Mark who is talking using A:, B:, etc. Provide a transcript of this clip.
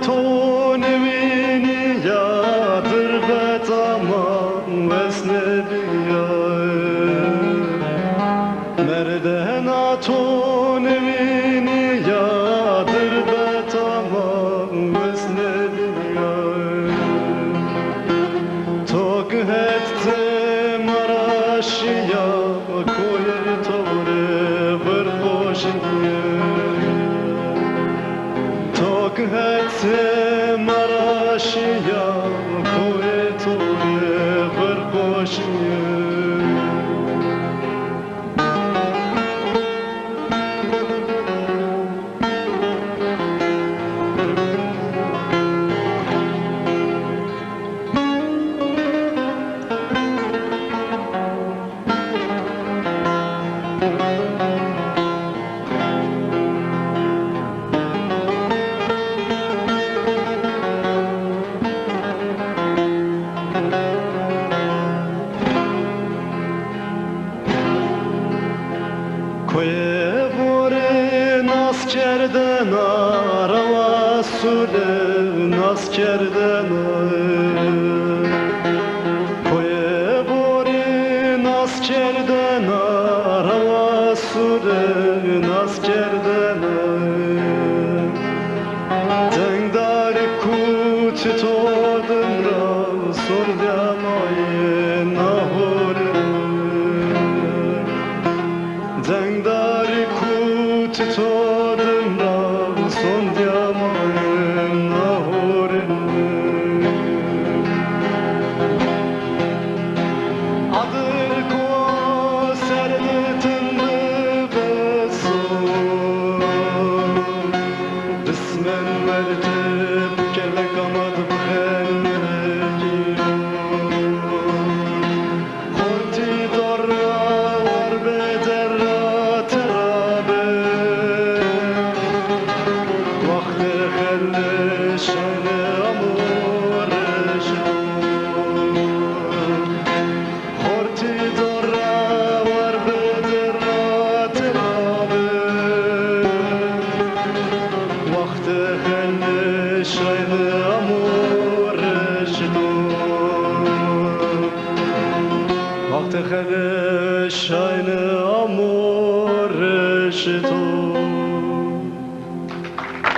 A: تو نمینی یادر به تمام وزن بیای مردنا تو نمینی یادر به تمام وزن بیای تو که هست مراشیا کوی توره برخوشیه هت مراشیا کوی توی برخوشیه کوی بوری ناز کردن روا سوله ناز کردن کوی بوری ناز کردن روا سوله ناز کردن تنگداری کوچ تودم را سردم آی نهوره زنگداری کوچ تودم را سندیم آیم نهورم adır ko serdetinde beson Bismen merteb kelek amad bhengi Horti dorra var bederra terabe Vakti khelle şane amor Horti dorra var bederra terabe Vakti khelle şane amor Vakti khelle şane amor